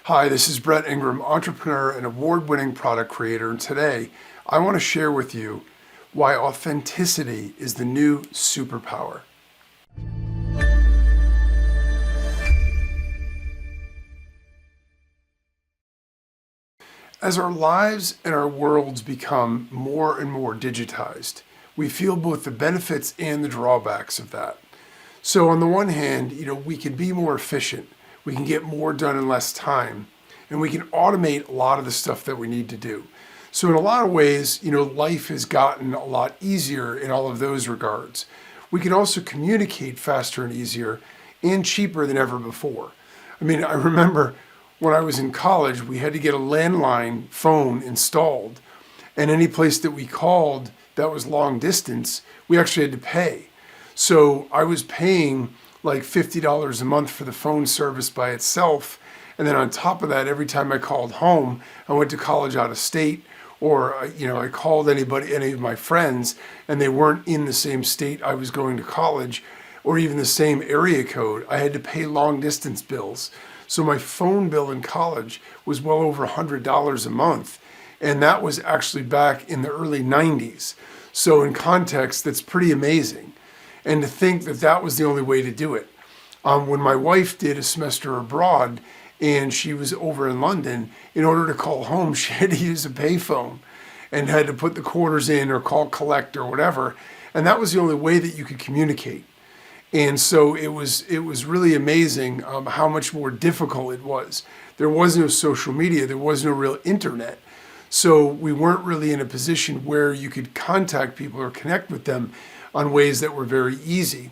Hi, this is Brett Ingram, entrepreneur and award-winning product creator, and today I want to share with you why authenticity is the new superpower. As our lives and our worlds become more and more digitized, we feel both the benefits and the drawbacks of that. So on the one hand, we can be more efficient, we can get more done in less time, and we can automate a lot of the stuff that we need to do. So in a lot of ways, life has gotten a lot easier in all of those regards. We can also communicate faster and easier and cheaper than ever before. I remember when I was in college, we had to get a landline phone installed, and any place that we called that was long distance, we actually had to pay. So I was paying like $50 a month for the phone service by itself. And then on top of that, every time I called home, I went to college out of state, or I called any of my friends, and they weren't in the same state I was going to college, or even the same area code. I had to pay long distance bills. So my phone bill in college was well over $100 a month. And that was actually back in the early 90s. So in context, that's pretty amazing. And to think that that was the only way to do it. When my wife did a semester abroad and she was over in London, in order to call home, she had to use a payphone and had to put the quarters in or call collect or whatever. And that was the only way that you could communicate. And so it was really amazing how much more difficult it was. There was no social media, there was no real internet. So we weren't really in a position where you could contact people or connect with them on ways that were very easy.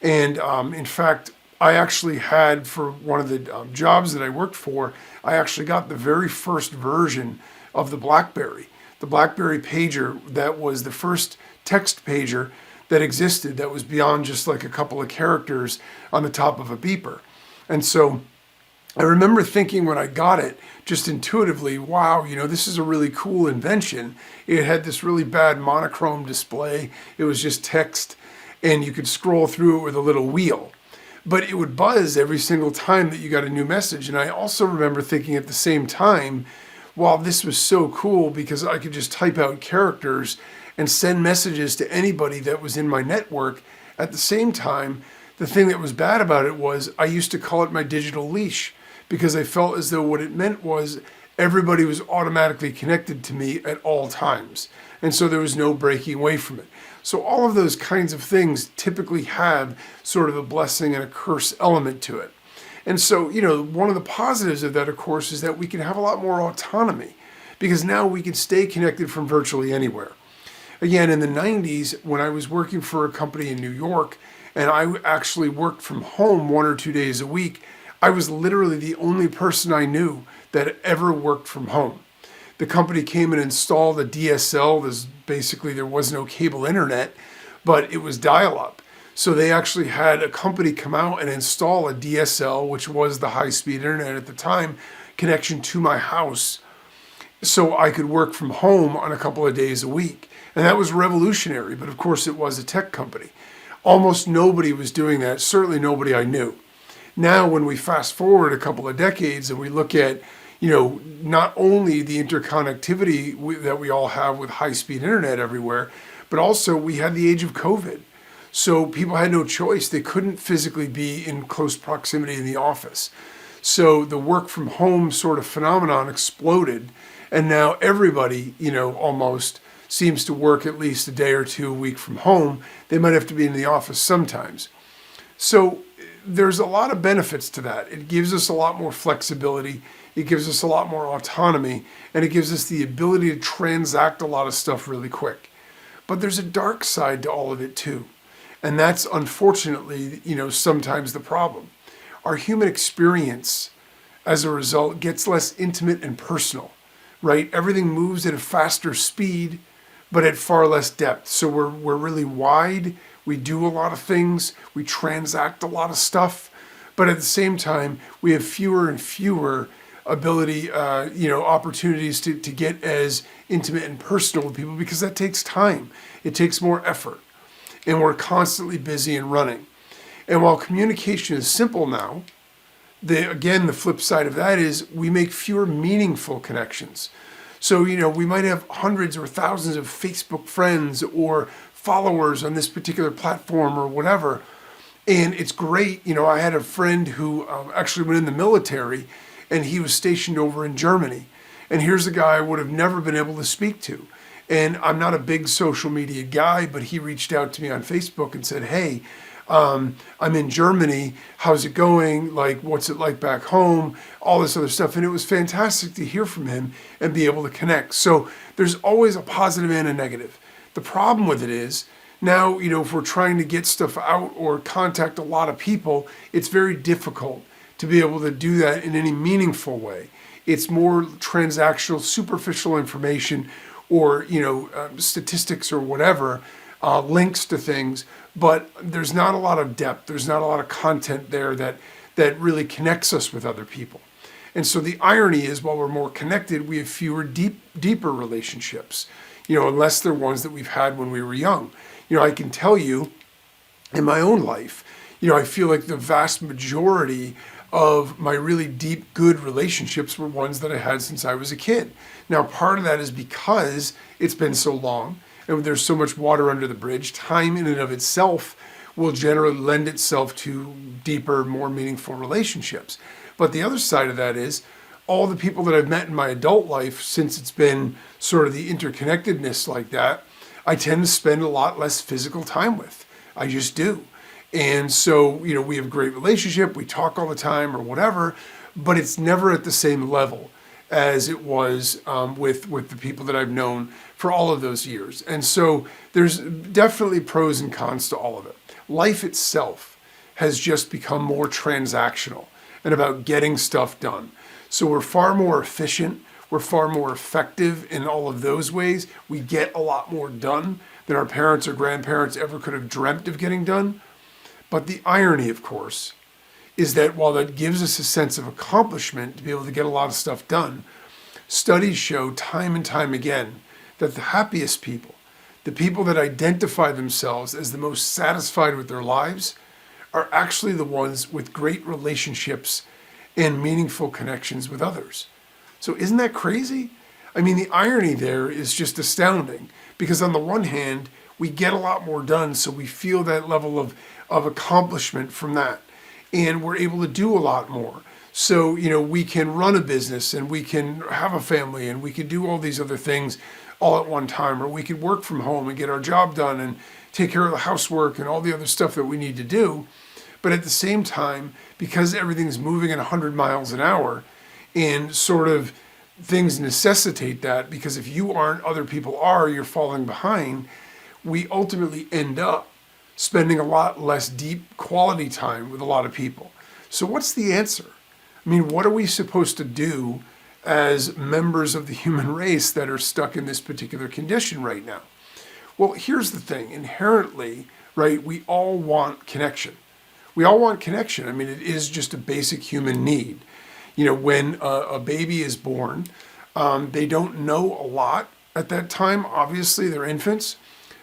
And in fact, I actually had, for one of the jobs that I worked for, I actually got the very first version of the BlackBerry pager. That was the first text pager that existed that was beyond just like a couple of characters on the top of a beeper. And so I remember thinking when I got it, just intuitively, wow, this is a really cool invention. It had this really bad monochrome display. It was just text, and you could scroll through it with a little wheel. But it would buzz every single time that you got a new message. And I also remember thinking at the same time, wow, this was so cool because I could just type out characters and send messages to anybody that was in my network. At the same time, the thing that was bad about it was I used to call it my digital leash, because I felt as though what it meant was everybody was automatically connected to me at all times. And so there was no breaking away from it. So all of those kinds of things typically have sort of a blessing and a curse element to it. And so, one of the positives of that, of course, is that we can have a lot more autonomy, because now we can stay connected from virtually anywhere. Again, in the 90s, when I was working for a company in New York, and I actually worked from home 1 or 2 days a week, I was literally the only person I knew that ever worked from home. The company came and installed a DSL. There was no cable internet, but it was dial-up. So they actually had a company come out and install a DSL, which was the high-speed internet at the time, connection to my house, so I could work from home on a couple of days a week. And that was revolutionary, but of course it was a tech company. Almost nobody was doing that, certainly nobody I knew. Now, when we fast forward a couple of decades and we look at, not only the interconnectivity that we all have with high-speed internet everywhere, but also we had the age of COVID. So people had no choice. They couldn't physically be in close proximity in the office. So the work from home sort of phenomenon exploded. And now everybody, almost seems to work at least a day or two a week from home. They might have to be in the office sometimes. So there's a lot of benefits to that. It gives us a lot more flexibility. It gives us a lot more autonomy, and it gives us the ability to transact a lot of stuff really quick. But there's a dark side to all of it too. And that's unfortunately, sometimes the problem. Our human experience, as a result, gets less intimate and personal, right? Everything moves at a faster speed, but at far less depth. So we're really wide. We do a lot of things. We transact a lot of stuff. But at the same time, we have fewer and fewer opportunities to get as intimate and personal with people, because that takes time. It takes more effort. And we're constantly busy and running. And while communication is simple now, The flip side of that is we make fewer meaningful connections. So, we might have hundreds or thousands of Facebook friends or followers on this particular platform or whatever. And it's great. I had a friend who actually went in the military, and he was stationed over in Germany. And here's a guy I would have never been able to speak to. And I'm not a big social media guy, but he reached out to me on Facebook and said, hey, I'm in Germany. How's it going? Like, what's it like back home? All this other stuff. And it was fantastic to hear from him and be able to connect. So there's always a positive and a negative. The problem with it is now, if we're trying to get stuff out or contact a lot of people, it's very difficult to be able to do that in any meaningful way. It's more transactional, superficial information or, statistics or whatever, links to things, but there's not a lot of depth. There's not a lot of content there that really connects us with other people. And so the irony is, while we're more connected, we have fewer deeper relationships, unless they're ones that we've had when we were young. I can tell you in my own life, I feel like the vast majority of my really deep, good relationships were ones that I had since I was a kid. Now, part of that is because it's been so long and there's so much water under the bridge. Time in and of itself will generally lend itself to deeper, more meaningful relationships. But the other side of that is all the people that I've met in my adult life, since it's been sort of the interconnectedness like that, I tend to spend a lot less physical time with. I just do. And so, we have a great relationship, we talk all the time or whatever, but it's never at the same level as it was with the people that I've known for all of those years. And so there's definitely pros and cons to all of it. Life itself has just become more transactional and about getting stuff done. So we're far more efficient. We're far more effective in all of those ways. We get a lot more done than our parents or grandparents ever could have dreamt of getting done. But the irony, of course, is that while that gives us a sense of accomplishment to be able to get a lot of stuff done, studies show time and time again that the happiest people, the people that identify themselves as the most satisfied with their lives, are actually the ones with great relationships and meaningful connections with others. So isn't that crazy? I mean, the irony there is just astounding, because on the one hand, we get a lot more done, so we feel that level of accomplishment from that. And we're able to do a lot more. So, we can run a business and we can have a family and we can do all these other things all at one time, or we could work from home and get our job done and take care of the housework and all the other stuff that we need to do. But at the same time, because everything's moving at 100 miles an hour, and sort of things necessitate that, because if you aren't, other people are, you're falling behind, we ultimately end up spending a lot less deep quality time with a lot of people. So what's the answer? I mean, what are we supposed to do as members of the human race that are stuck in this particular condition right now? Well, here's the thing. Inherently, right, we all want connection. We all want connection. I mean, it is just a basic human need. When a baby is born, they don't know a lot at that time. Obviously, they're infants.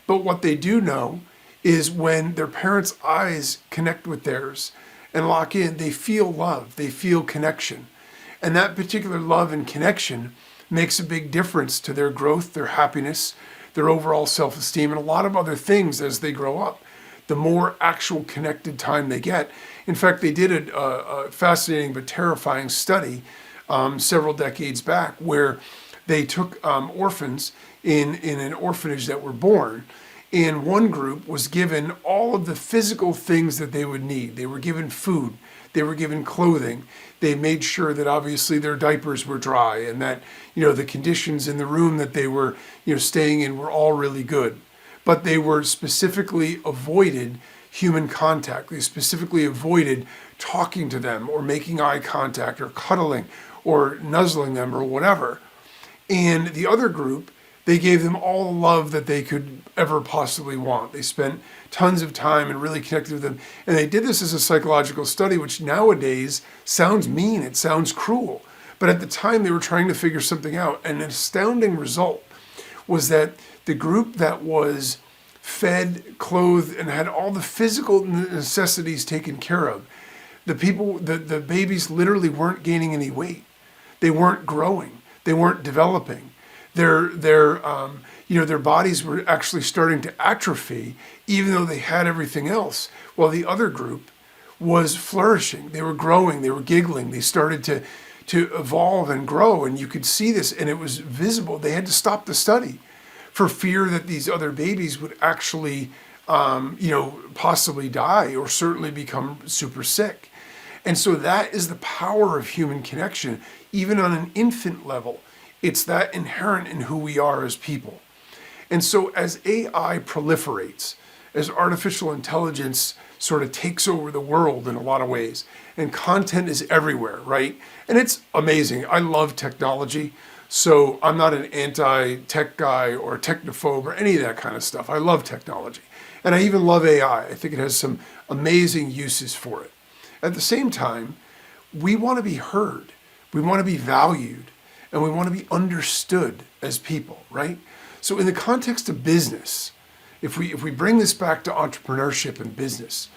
But what they do know is when their parents' eyes connect with theirs and lock in, they feel love, they feel connection. And that particular love and connection makes a big difference to their growth, their happiness, their overall self-esteem, and a lot of other things as they grow up. The more actual connected time they get. In fact, they did a fascinating but terrifying study several decades back where they took orphans in an orphanage that were born. And one group was given all of the physical things that they would need. They were given food. They were given clothing. They made sure that obviously their diapers were dry and that, the conditions in the room that they were, staying in were all really good. But they were specifically avoided human contact. They specifically avoided talking to them or making eye contact or cuddling or nuzzling them or whatever. And the other group, they gave them all the love that they could ever possibly want. They spent tons of time and really connected with them. And they did this as a psychological study, which nowadays sounds mean, it sounds cruel. But at the time they were trying to figure something out. And an astounding result was that the group that was fed, clothed, and had all the physical necessities taken care of the babies literally weren't gaining any weight. They weren't growing. They weren't developing. Their bodies were actually starting to atrophy, even though they had everything else, while the other group was flourishing. They were growing. They were giggling. They started to evolve and grow, and you could see this, and it was visible. They had to stop the study for fear that these other babies would actually, possibly die or certainly become super sick. And so that is the power of human connection, even on an infant level. It's that inherent in who we are as people. And so as AI proliferates, as artificial intelligence sort of takes over the world in a lot of ways, and content is everywhere, right? And it's amazing. I love technology. So I'm not an anti-tech guy or a technophobe or any of that kind of stuff. I love technology. And I even love AI. I think it has some amazing uses for it. At the same time, we want to be heard. We want to be valued. And we want to be understood as people, right? So in the context of business, if we bring this back to entrepreneurship and business,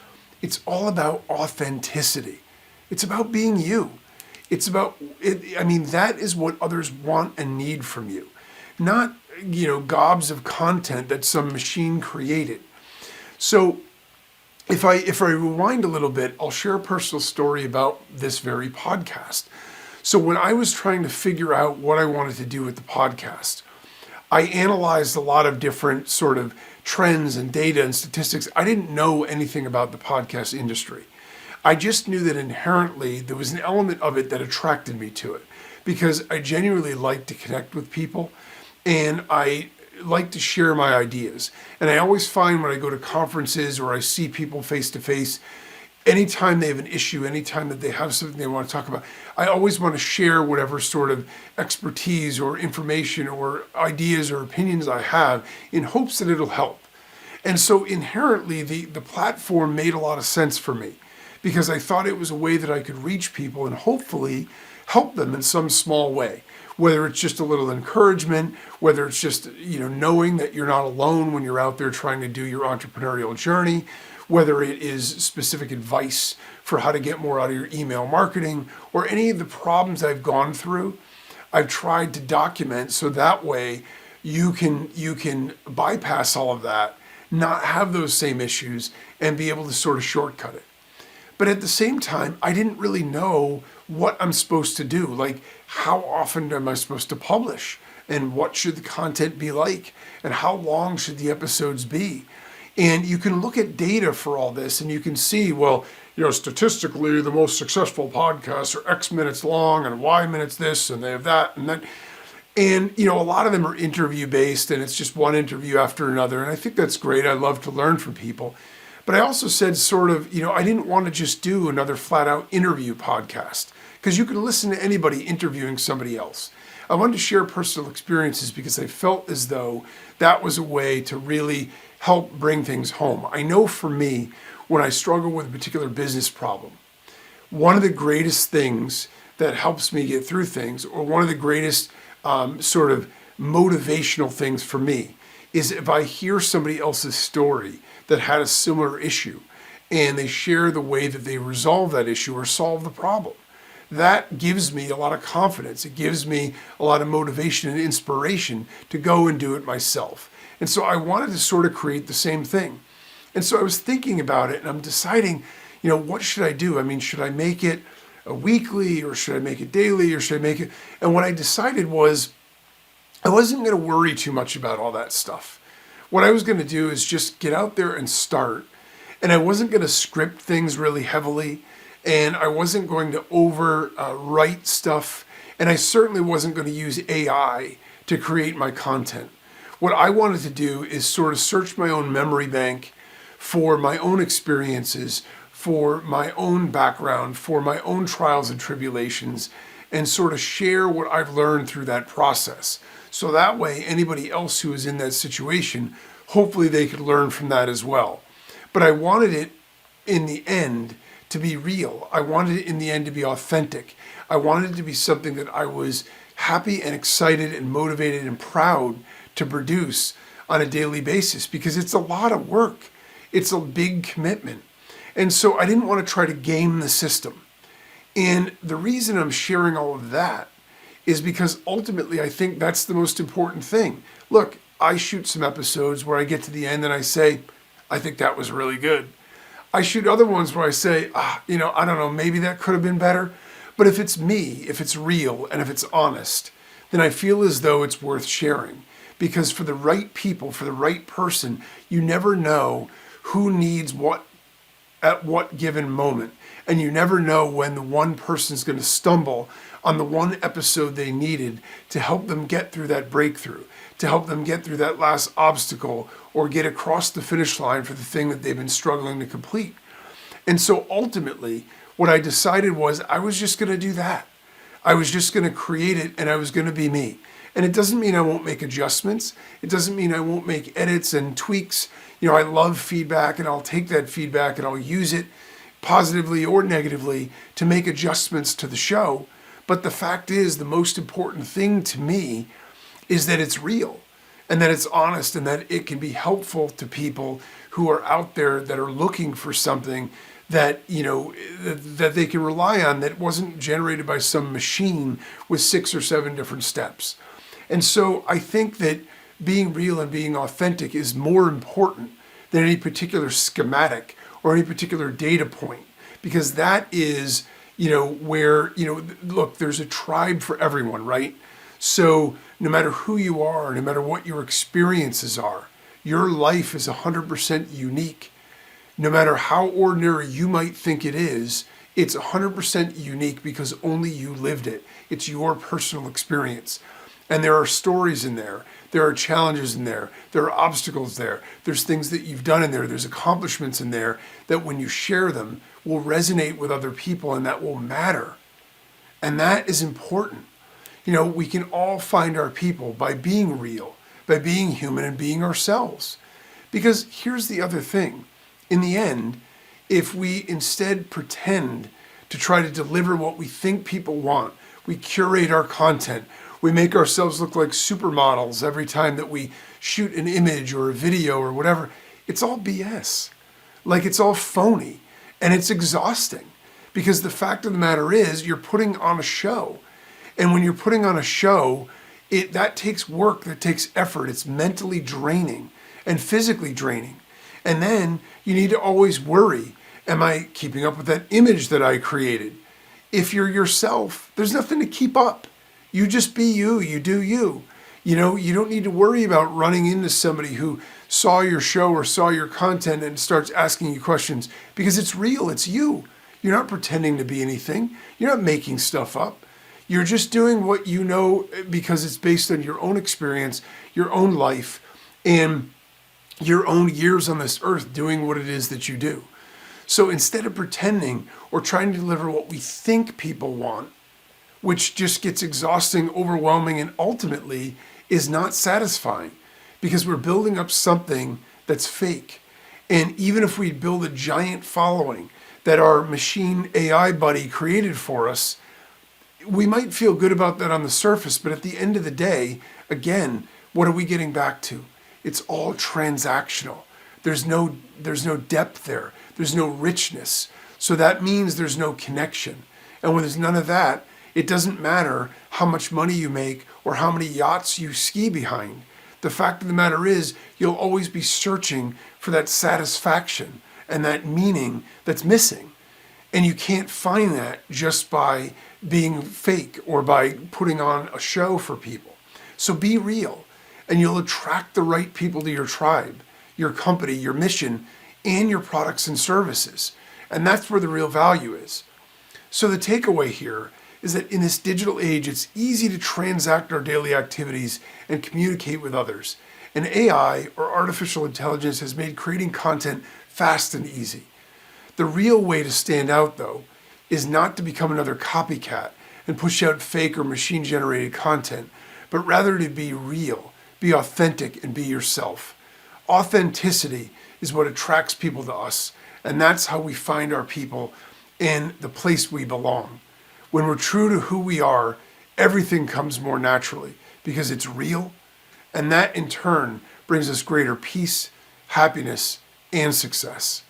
it's all about authenticity. It's about being you. It's about, that is what others want and need from you. Not, gobs of content that some machine created. So if I rewind a little bit, I'll share a personal story about this very podcast. So when I was trying to figure out what I wanted to do with the podcast, I analyzed a lot of different sort of trends and data and statistics. I didn't know anything about the podcast industry. I just knew that inherently there was an element of it that attracted me to it because I genuinely like to connect with people and I like to share my ideas. And I always find when I go to conferences or I see people face to face, anytime they have an issue, anytime that they have something they want to talk about, I always want to share whatever sort of expertise or information or ideas or opinions I have in hopes that it'll help. And so inherently, the platform made a lot of sense for me because I thought it was a way that I could reach people and hopefully help them in some small way. Whether it's just a little encouragement, whether it's just, knowing that you're not alone when you're out there trying to do your entrepreneurial journey, whether it is specific advice for how to get more out of your email marketing or any of the problems I've gone through, I've tried to document so that way you can bypass all of that, not have those same issues and be able to sort of shortcut it. But at the same time, I didn't really know what I'm supposed to do. Like, how often am I supposed to publish? And what should the content be like? And how long should the episodes be? And you can look at data for all this and you can see, well, statistically, the most successful podcasts are X minutes long and Y minutes this and they have that and that. And, a lot of them are interview based and it's just one interview after another. And I think that's great. I love to learn from people. But I also said I didn't want to just do another flat out interview podcast because you can listen to anybody interviewing somebody else. I wanted to share personal experiences because I felt as though that was a way to really help bring things home. I know for me, when I struggle with a particular business problem, one of the greatest things that helps me get through things, or one of the greatest sort of motivational things for me, is if I hear somebody else's story that had a similar issue and they share the way that they resolve that issue or solve the problem. That gives me a lot of confidence. It gives me a lot of motivation and inspiration to go and do it myself. And so I wanted to sort of create the same thing. And so I was thinking about it and I'm deciding, what should I do? I mean, should I make it a weekly or should I make it daily or should I make it? And what I decided was I wasn't going to worry too much about all that stuff. What I was going to do is just get out there and start. And I wasn't going to script things really heavily. And I wasn't going to overwrite stuff. And I certainly wasn't going to use AI to create my content. What I wanted to do is sort of search my own memory bank for my own experiences, for my own background, for my own trials and tribulations, and sort of share what I've learned through that process. So that way, anybody else who is in that situation, hopefully they could learn from that as well. But I wanted it in the end to be real. I wanted it in the end to be authentic. I wanted it to be something that I was happy and excited and motivated and proud to produce on a daily basis because it's a lot of work. It's a big commitment. And so I didn't want to try to game the system. And the reason I'm sharing all of that is because ultimately I think that's the most important thing. Look, I shoot some episodes where I get to the end and I say, I think that was really good. I shoot other ones where I say, I don't know, maybe that could have been better. But if it's me, if it's real, and if it's honest, then I feel as though it's worth sharing. Because for the right people, for the right person, you never know who needs what at what given moment. And you never know when the one person's going to stumble on the one episode they needed to help them get through that breakthrough, to help them get through that last obstacle or get across the finish line for the thing that they've been struggling to complete. And so ultimately, what I decided was I was just going to do that. I was just going to create it and I was going to be me. And it doesn't mean I won't make adjustments. It doesn't mean I won't make edits and tweaks. I love feedback and I'll take that feedback and I'll use it positively or negatively to make adjustments to the show. But the fact is, the most important thing to me is that it's real and that it's honest and that it can be helpful to people who are out there that are looking for something that, that they can rely on, that wasn't generated by some machine with 6 or 7 different steps. And so I think that being real and being authentic is more important than any particular schematic or any particular data point, because that is, where, look, there's a tribe for everyone, right? So no matter who you are, no matter what your experiences are, your life is 100% unique. No matter how ordinary you might think it is, it's 100% unique because only you lived it. It's your personal experience. And there are stories in there. There are challenges in there. There are obstacles there. There's things that you've done in there. There's accomplishments in there that when you share them will resonate with other people and that will matter. And that is important. We can all find our people by being real, by being human and being ourselves. Because here's the other thing. In the end, if we instead pretend to try to deliver what we think people want, we curate our content, we make ourselves look like supermodels every time that we shoot an image or a video or whatever, it's all BS. Like, it's all phony and it's exhausting because the fact of the matter is you're putting on a show. And when you're putting on a show, that takes work, that takes effort. It's mentally draining and physically draining. And then you need to always worry, am I keeping up with that image that I created? If you're yourself, there's nothing to keep up. You just be you, you do you. You don't need to worry about running into somebody who saw your show or saw your content and starts asking you questions because it's real, it's you. You're not pretending to be anything. You're not making stuff up. You're just doing what you know because it's based on your own experience, your own life, and your own years on this earth doing what it is that you do. So instead of pretending or trying to deliver what we think people want, which just gets exhausting, overwhelming, and ultimately is not satisfying because we're building up something that's fake. And even if we build a giant following that our machine AI buddy created for us, we might feel good about that on the surface, but at the end of the day, again, what are we getting back to? It's all transactional. There's no depth there. There's no richness. So that means there's no connection. And when there's none of that, it doesn't matter how much money you make or how many yachts you ski behind. The fact of the matter is, you'll always be searching for that satisfaction and that meaning that's missing. And you can't find that just by being fake or by putting on a show for people. So be real. And you'll attract the right people to your tribe, your company, your mission, and your products and services. And that's where the real value is. So the takeaway here is that in this digital age, it's easy to transact our daily activities and communicate with others. And AI, or artificial intelligence, has made creating content fast and easy. The real way to stand out, though, is not to become another copycat and push out fake or machine-generated content, but rather to be real, be authentic, and be yourself. Authenticity is what attracts people to us, and that's how we find our people and the place we belong. When we're true to who we are, everything comes more naturally because it's real, and that in turn brings us greater peace, happiness, and success.